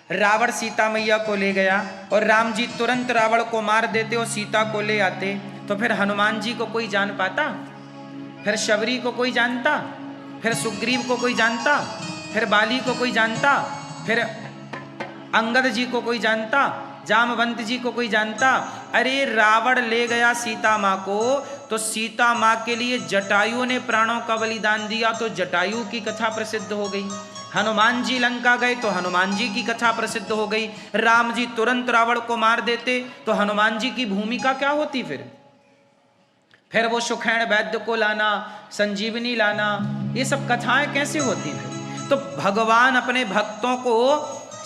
रावण सीता मैया को ले गया और राम जी तुरंत रावण को मार देते और सीता को ले आते, तो फिर हनुमान जी को कोई जान पाता? फिर शबरी को कोई जानता? फिर सुग्रीव को कोई जानता? फिर बाली को कोई जानता? फिर अंगद जी को कोई जानता? जामवंत जी को कोई जानता? अरे रावण ले गया सीता माँ को, तो सीता माँ के लिए जटायु ने प्राणों का बलिदान दिया, तो जटायु की कथा प्रसिद्ध हो गई। हनुमान जी लंका गए तो हनुमान जी की कथा प्रसिद्ध हो गई। राम जी तुरंत रावण को मार देते तो हनुमान जी की भूमिका क्या होती? फिर वो सुखैण वैद्य को लाना, संजीवनी लाना, ये सब कथाएं कैसे होती फिर? तो भगवान अपने भक्तों को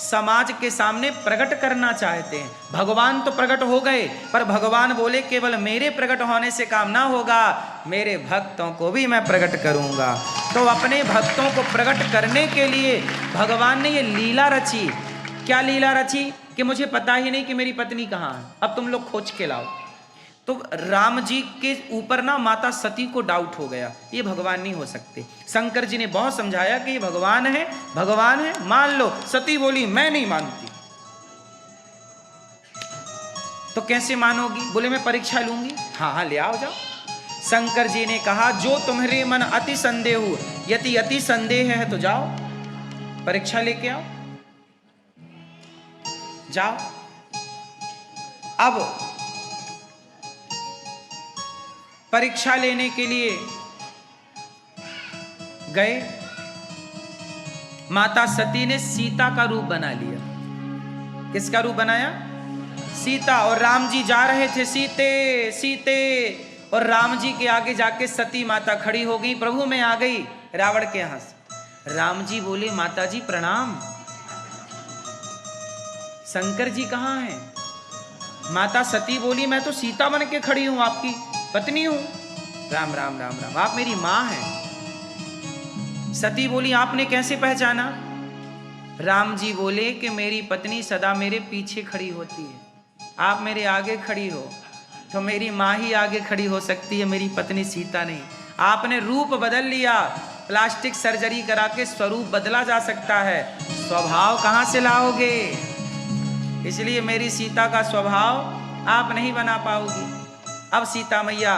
समाज के सामने प्रकट करना चाहते हैं। भगवान तो प्रकट हो गए, पर भगवान बोले केवल मेरे प्रकट होने से काम ना होगा, मेरे भक्तों को भी मैं प्रकट करूंगा। तो अपने भक्तों को प्रकट करने के लिए भगवान ने ये लीला रची। क्या लीला रची? कि मुझे पता ही नहीं कि मेरी पत्नी कहाँ है, अब तुम लोग खोज के लाओ। तो राम जी के ऊपर ना माता सती को डाउट हो गया, ये भगवान नहीं हो सकते। शंकर जी ने बहुत समझाया कि ये भगवान है, भगवान है, मान लो। सती बोली मैं नहीं मानती। तो कैसे मानोगी? बोले मैं परीक्षा लूंगी। हाँ हाँ ले आओ जाओ। शंकर जी ने कहा जो तुम्हारे मन अति संदेह हो, यदि अति संदेह है तो जाओ परीक्षा लेके आओ, जाओ। अब परीक्षा लेने के लिए गए। माता सती ने सीता का रूप बना लिया। किसका रूप बनाया? सीता। और राम जी जा रहे थे सीते सीते, और राम जी के आगे जाके सती माता खड़ी हो गई, प्रभु मैं आ गई रावण के यहां से। राम जी बोले माता जी प्रणाम। शंकर जी कहां हैं? माता सती बोली मैं तो सीता बन के खड़ी हूं, आपकी पत्नी हूं। राम राम राम राम, आप मेरी मां हैं। सती बोली आपने कैसे पहचाना? राम जी बोले कि मेरी पत्नी सदा मेरे पीछे खड़ी होती है, आप मेरे आगे खड़ी हो तो मेरी मां ही आगे खड़ी हो सकती है, मेरी पत्नी सीता नहीं। आपने रूप बदल लिया, प्लास्टिक सर्जरी करा के स्वरूप बदला जा सकता है, स्वभाव कहां से लाओगे? इसलिए मेरी सीता का स्वभाव आप नहीं बना पाओगी। अब सीता मैया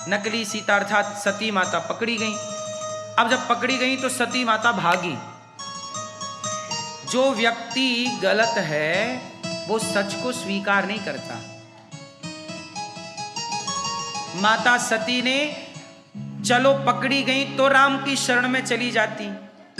नकली सीता अर्थात सती माता पकड़ी गई। अब जब पकड़ी गई तो सती माता भागी। जो व्यक्ति गलत है वो सच को स्वीकार नहीं करता। माता सती ने चलो पकड़ी गई तो राम की शरण में चली जाती,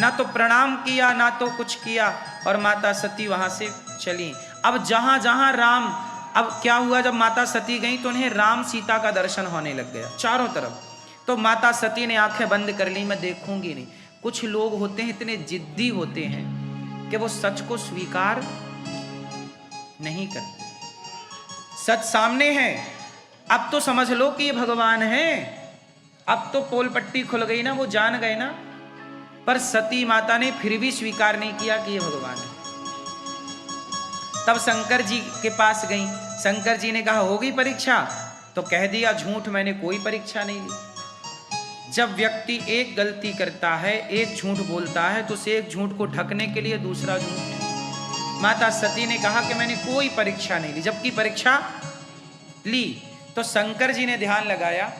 ना तो प्रणाम किया ना तो कुछ किया, और माता सती वहां से चली। अब जहां जहां राम, अब क्या हुआ जब माता सती गई तो उन्हें राम सीता का दर्शन होने लग गया चारों तरफ। तो माता सती ने आंखें बंद कर ली, मैं देखूंगी नहीं। कुछ लोग होते हैं इतने जिद्दी होते हैं कि वो सच को स्वीकार नहीं करते। सच सामने है, अब तो समझ लो कि ये भगवान है, अब तो पोल पट्टी खुल गई ना, वो जान गए ना। पर सती माता ने फिर भी स्वीकार नहीं किया कि ये भगवान है। तब शंकर जी के पास गई। शंकर जी ने कहा होगी परीक्षा? तो कह दिया झूठ, मैंने कोई परीक्षा नहीं ली। जब व्यक्ति एक गलती करता है, एक झूठ बोलता है, तो उसे एक झूठ को ढकने के लिए दूसरा झूठ। माता सती ने कहा कि मैंने कोई परीक्षा नहीं ली, जबकि परीक्षा ली। तो शंकर जी ने ध्यान लगाया,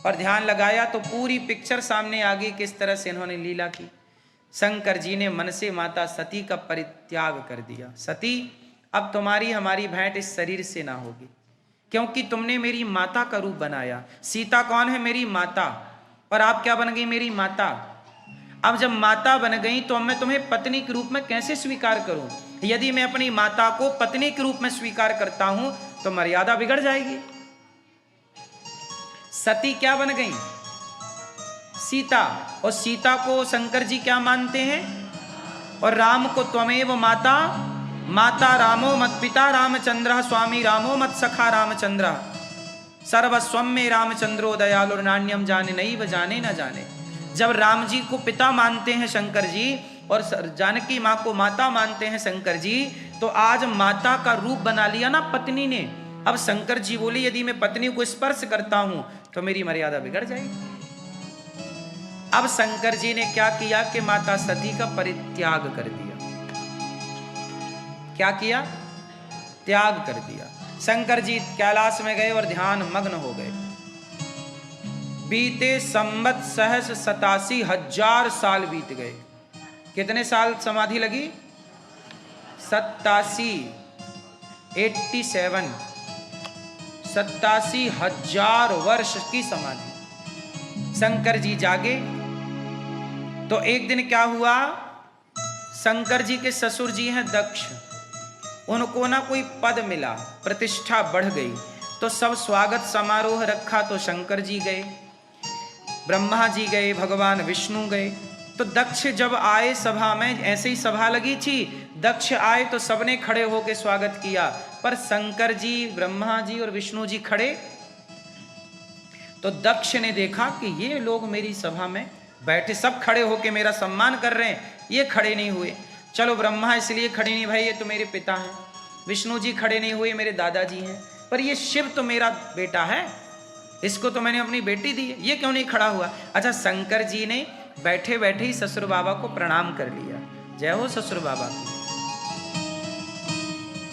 और ध्यान लगाया तो पूरी पिक्चर सामने आ गई किस तरह से इन्होंने लीला की। शंकर जी ने मन से माता सती का परित्याग कर दिया। सती अब तुम्हारी हमारी भेंट इस शरीर से ना होगी, क्योंकि तुमने मेरी माता का रूप बनाया। सीता कौन है? मेरी माता। और आप क्या बन गई? मेरी माता। अब जब माता बन गई तो मैं तुम्हें पत्नी के रूप में कैसे स्वीकार करूं? यदि मैं अपनी माता को पत्नी के रूप में स्वीकार करता हूं तो मर्यादा बिगड़ जाएगी। सती क्या बन गई? सीता। और सीता को शंकर जी क्या मानते हैं? और राम को त्वमेव माता माता रामो मत पिता रामचंद्र स्वामी रामो मत सखा रामचंद्र सर्वस्वम में रामचंद्रो दयालु नान्यम जाने नहीं व जाने न जाने। जब राम जी को पिता मानते हैं शंकर जी और जानकी माँ को माता मानते हैं शंकर जी, तो आज माता का रूप बना लिया ना पत्नी ने। अब शंकर जी बोले यदि मैं पत्नी को स्पर्श करता हूं तो मेरी मर्यादा बिगड़ जाएगी। अब शंकर जी ने क्या किया कि माता सती का परित्याग कर दिया। क्या किया? त्याग कर दिया। शंकर जी कैलाश में गए और ध्यान मग्न हो गए। बीते संवत सहस 87,000 साल बीत गए। कितने साल समाधि लगी? 87 87,000 वर्ष की समाधि। शंकर जी जागे तो एक दिन क्या हुआ, शंकर जी के ससुर जी हैं दक्ष, उनको ना कोई पद मिला, प्रतिष्ठा बढ़ गई, तो सब स्वागत समारोह रखा, तो शंकर जी गए, ब्रह्मा जी गए, भगवान विष्णु गए। तो दक्ष जब आए सभा में, ऐसे ही सभा लगी थी, दक्ष आए तो सबने खड़े होकर स्वागत किया, पर शंकर जी, ब्रह्मा जी और विष्णु जी खड़े। तो दक्ष ने देखा कि ये लोग मेरी सभा में बैठे, सब खड़े होकर मेरा सम्मान कर रहे हैं, ये खड़े नहीं हुए। चलो ब्रह्मा इसलिए खड़े नहीं, भाई ये तो मेरे पिता हैं। विष्णु जी खड़े नहीं हुए, मेरे दादाजी हैं। पर ये शिव तो मेरा बेटा है, इसको तो मैंने अपनी बेटी दी है, ये क्यों नहीं खड़ा हुआ? अच्छा, शंकर जी ने बैठे बैठे ही ससुर बाबा को प्रणाम कर लिया, जय हो ससुर बाबा की।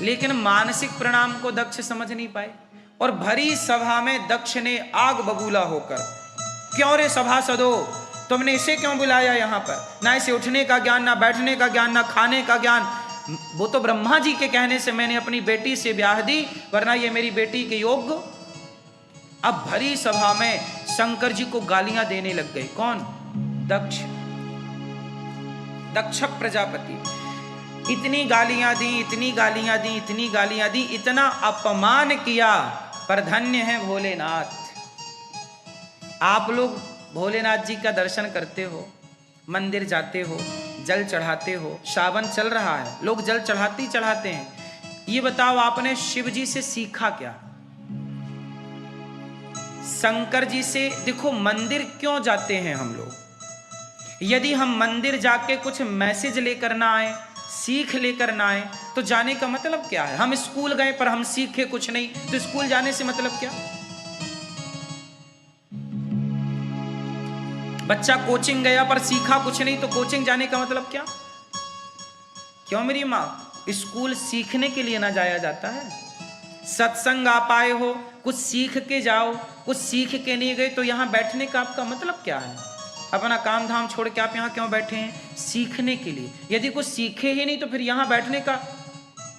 लेकिन मानसिक प्रणाम को दक्ष समझ नहीं पाए, और भरी सभा में दक्ष ने आग बबूला होकर, क्यों रे सभासदो, तुमने इसे क्यों बुलाया यहाँ पर? ना इसे उठने का ज्ञान, ना बैठने का ज्ञान, ना खाने का ज्ञान। वो तो ब्रह्मा जी के कहने से मैंने अपनी बेटी से ब्याह दी, वरना ये मेरी बेटी के योग्य। अब भरी सभा में शंकर जी को गालियां देने लग गए। कौन? दक्ष, दक्ष प्रजापति। इतनी गालियां दी, इतनी गालियां दी, इतनी गालियां दी, इतना अपमान किया। पर धन्य है भोलेनाथ। आप लोग भोलेनाथ जी का दर्शन करते हो, मंदिर जाते हो, जल चढ़ाते हो, सावन चल रहा है, लोग जल चढ़ाते ही चढ़ाते हैं। ये बताओ आपने शिव जी से सीखा क्या? शंकर जी से। देखो मंदिर क्यों जाते हैं हम लोग? यदि हम मंदिर जाके कुछ मैसेज लेकर ना आए, सीख लेकर ना आए, तो जाने का मतलब क्या है? हम स्कूल गए पर हम सीखे कुछ नहीं, तो स्कूल जाने से मतलब क्या? बच्चा कोचिंग गया पर सीखा कुछ नहीं, तो कोचिंग जाने का मतलब क्या? क्यों मेरी माँ? स्कूल सीखने के लिए ना जाया जाता है। सत्संग आप आए हो, कुछ सीख के जाओ, कुछ सीख के नहीं गए तो यहाँ बैठने का आपका मतलब क्या है? अपना काम धाम छोड़ के आप यहाँ क्यों बैठे हैं? सीखने के लिए। यदि कुछ सीखे ही नहीं तो फिर यहाँ बैठने का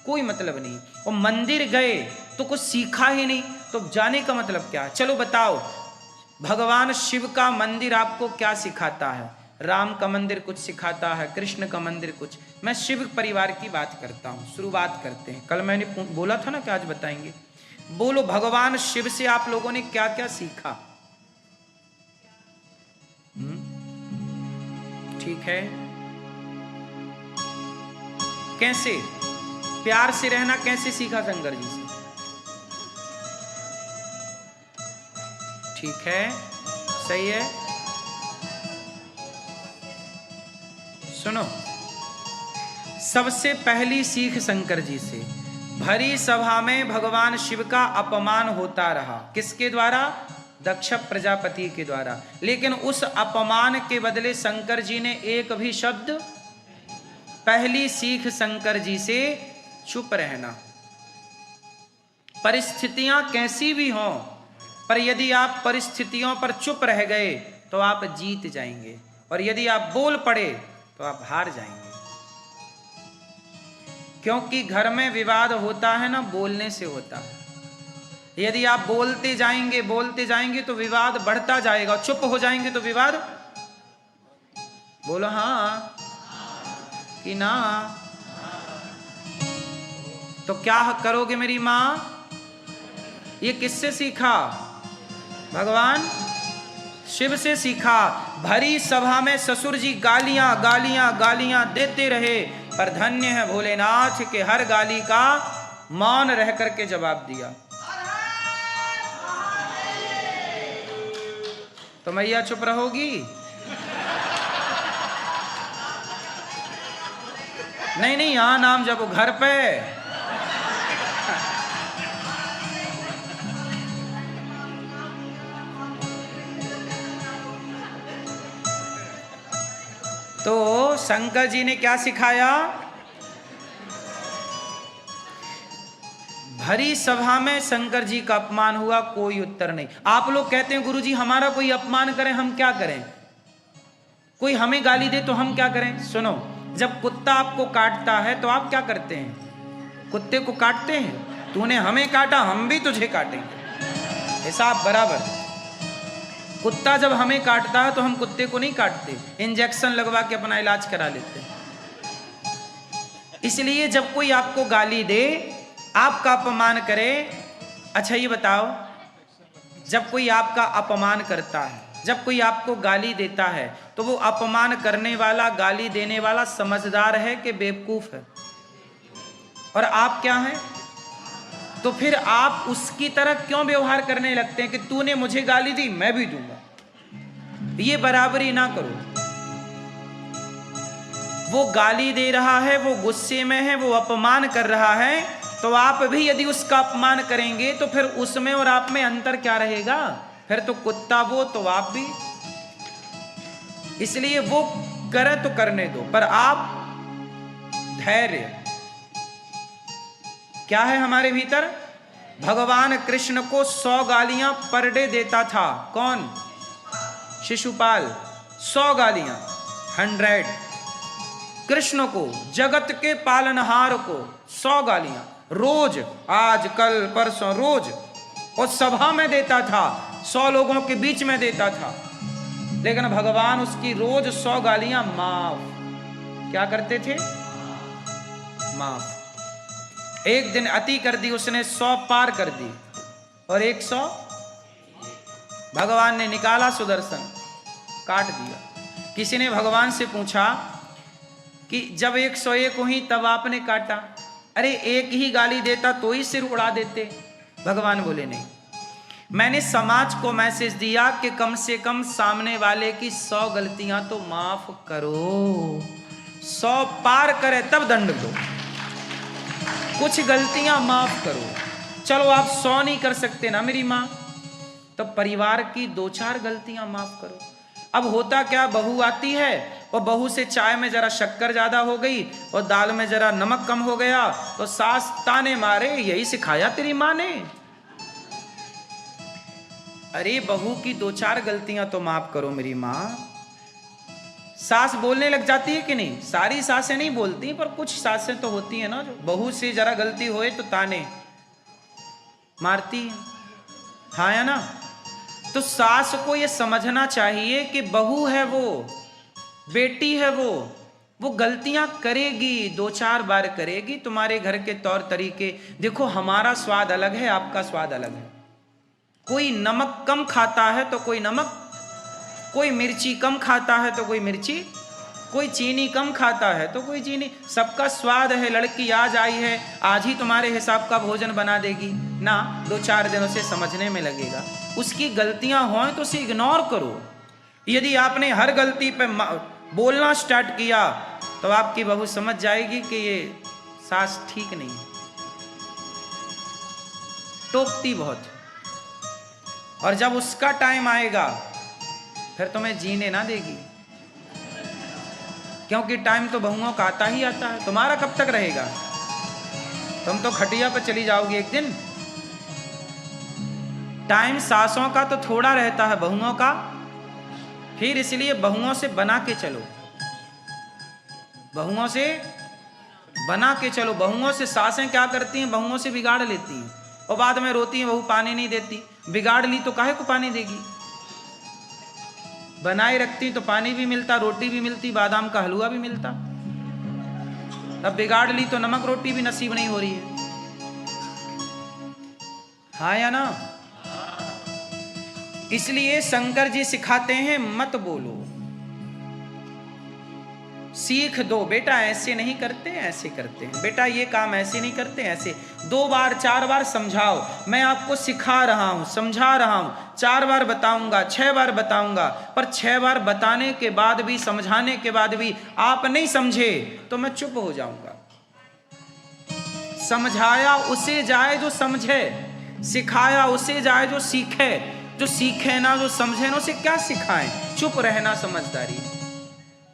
कोई मतलब नहीं। और मंदिर गए तो कुछ सीखा ही नहीं, तो जाने का मतलब क्या है? चलो बताओ, भगवान शिव का मंदिर आपको क्या सिखाता है? राम का मंदिर कुछ सिखाता है, कृष्ण का मंदिर कुछ। मैं शिव परिवार की बात करता हूँ, शुरुआत करते हैं। कल मैंने बोला था ना कि आज बताएंगे। बोलो, भगवान शिव से आप लोगों ने क्या क्या सीखा? ठीक है, कैसे प्यार से रहना कैसे सीखा शंकर जी से? ठीक है, सही है। सुनो, सबसे पहली सीख शंकर जी से। भरी सभा में भगवान शिव का अपमान होता रहा। किसके द्वारा? दक्ष प्रजापति के द्वारा। लेकिन उस अपमान के बदले शंकर जी ने एक भी शब्द, पहली सीख शंकर जी से चुप रहना। परिस्थितियां कैसी भी हों, पर यदि आप परिस्थितियों पर चुप रह गए तो आप जीत जाएंगे, और यदि आप बोल पड़े तो आप हार जाएंगे। क्योंकि घर में विवाद होता है ना, बोलने से होता है। यदि आप बोलते जाएंगे तो विवाद बढ़ता जाएगा, और चुप हो जाएंगे तो विवाद, बोलो हाँ कि ना? तो क्या करोगे मेरी माँ? ये किससे सीखा? भगवान शिव से सीखा। भरी सभा में ससुर जी गालियां गालियां गालियां देते रहे, पर धन्य है भोलेनाथ के हर गाली का मौन रह करके जवाब दिया। तो मैया चुप रहोगी? नहीं नहीं, यहां नाम जपो, घर पे। तो शंकर जी ने क्या सिखाया? भरी सभा में शंकर जी का अपमान हुआ, कोई उत्तर नहीं। आप लोग कहते हैं गुरुजी हमारा कोई अपमान करे हम क्या करें, कोई हमें गाली दे तो हम क्या करें। सुनो, जब कुत्ता आपको काटता है तो आप क्या करते हैं, कुत्ते को काटते हैं। तूने हमें काटा, हम भी तुझे काटेंगे, हिसाब बराबर। कुत्ता जब हमें काटता है तो हम कुत्ते को नहीं काटते, इंजेक्शन लगवा के अपना इलाज करा लेते हैं। इसलिए जब कोई आपको गाली दे, आपका अपमान करे, अच्छा ये बताओ, जब कोई आपका अपमान करता है, जब कोई आपको गाली देता है, तो वो अपमान करने वाला, गाली देने वाला समझदार है कि बेवकूफ है? और आप क्या हैं? तो फिर आप उसकी तरह क्यों व्यवहार करने लगते हैं कि तूने मुझे गाली दी मैं भी दूंगा। ये बराबरी ना करो। वो गाली दे रहा है, वो गुस्से में है, वो अपमान कर रहा है, तो आप भी यदि उसका अपमान करेंगे तो फिर उसमें और आप में अंतर क्या रहेगा? फिर तो कुत्ता वो तो आप भी। इसलिए वो करे तो करने दो, पर आप धैर्य। क्या है हमारे भीतर? भगवान कृष्ण को 100 गालियां पर डे देता था। कौन? शिशुपाल। 100 गालियां, 100। कृष्ण को, जगत के पालनहार को 100 गालियां रोज, आज कल परसों रोज, और सभा में देता था, 100 लोगों के बीच में देता था। लेकिन भगवान उसकी रोज 100 गालियां माफ क्या करते थे? माफ। एक दिन अति कर दी उसने, 100 पार कर दी, और 100 भगवान ने निकाला सुदर्शन, काट दिया। किसी ने भगवान से पूछा कि जब 101 हुई तब आपने काटा, अरे एक ही गाली देता तो ही सिर उड़ा देते। भगवान बोले नहीं, मैंने समाज को मैसेज दिया कि कम से कम सामने वाले की 100 गलतियां तो माफ करो। 100 पार करे तब दंड दो, कुछ गलतियां माफ करो। चलो आप 100 नहीं कर सकते ना मेरी माँ, तो परिवार की 2-4 गलतियां माफ करो। अब होता क्या, बहू आती है और बहू से चाय में जरा शक्कर ज्यादा हो गई और दाल में जरा नमक कम हो गया, तो सास ताने मारे, यही सिखाया तेरी माँ ने। अरे बहू की 2-4 गलतियां तो माफ करो मेरी माँ। सास बोलने लग जाती है कि नहीं? सारी सासें नहीं बोलती, पर कुछ सासें तो होती है ना जो बहू से जरा गलती होए तो ताने मारती है, हाँ या ना? तो सास को ये समझना चाहिए कि बहू है वो, बेटी है वो गलतियां करेगी, 2-4 बार करेगी। तुम्हारे घर के तौर तरीके देखो, हमारा स्वाद अलग है, आपका स्वाद अलग है। कोई नमक कम खाता है तो कोई नमक, कोई मिर्ची कम खाता है तो कोई मिर्ची, कोई चीनी कम खाता है तो कोई चीनी। सबका स्वाद है। लड़की आज आई है, आज ही तुम्हारे हिसाब का भोजन बना देगी ना, 2-4 दिनों से समझने में लगेगा। उसकी गलतियां हों तो उसे इग्नोर करो। यदि आपने हर गलती पे बोलना स्टार्ट किया तो आपकी बहू समझ जाएगी कि ये सास ठीक नहीं है, टोकती बहुत। और जब उसका टाइम आएगा फिर तुम्हें जीने ना देगी, क्योंकि टाइम तो बहुओं का आता ही आता है। तुम्हारा कब तक रहेगा? तुम तो खटिया पर चली जाओगी एक दिन। टाइम सासों का तो थोड़ा रहता है, बहुओं का फिर। इसलिए बहुओं से बना के चलो, बहुओं से बना के चलो। बहुओं से सासें क्या करती हैं? बहुओं से बिगाड़ लेती हैं और बाद में रोती हैं, बहू पानी नहीं देती। बिगाड़ ली तो काहे को पानी देगी? बनाए रखती तो पानी भी मिलता, रोटी भी मिलती, बादाम का हलवा भी मिलता। अब बिगाड़ ली तो नमक रोटी भी नसीब नहीं हो रही है, हाँ या ना? इसलिए शंकर जी सिखाते हैं मत बोलो, सीख दो। बेटा ऐसे नहीं करते, ऐसे करते हैं। बेटा ये काम ऐसे नहीं करते, ऐसे। 2 बार 4 बार समझाओ। मैं आपको सिखा रहा हूं, समझा रहा हूं, 4 बार बताऊंगा, 6 बार बताऊंगा, पर 6 बार बताने के बाद भी, समझाने के बाद भी आप नहीं समझे तो मैं चुप हो जाऊंगा। समझाया उसे जाए जो समझे, सिखाया उसे जाए जो सीखे। जो सीखे ना, जो समझे ना, उसे क्या सिखाएं? चुप रहना समझदारी।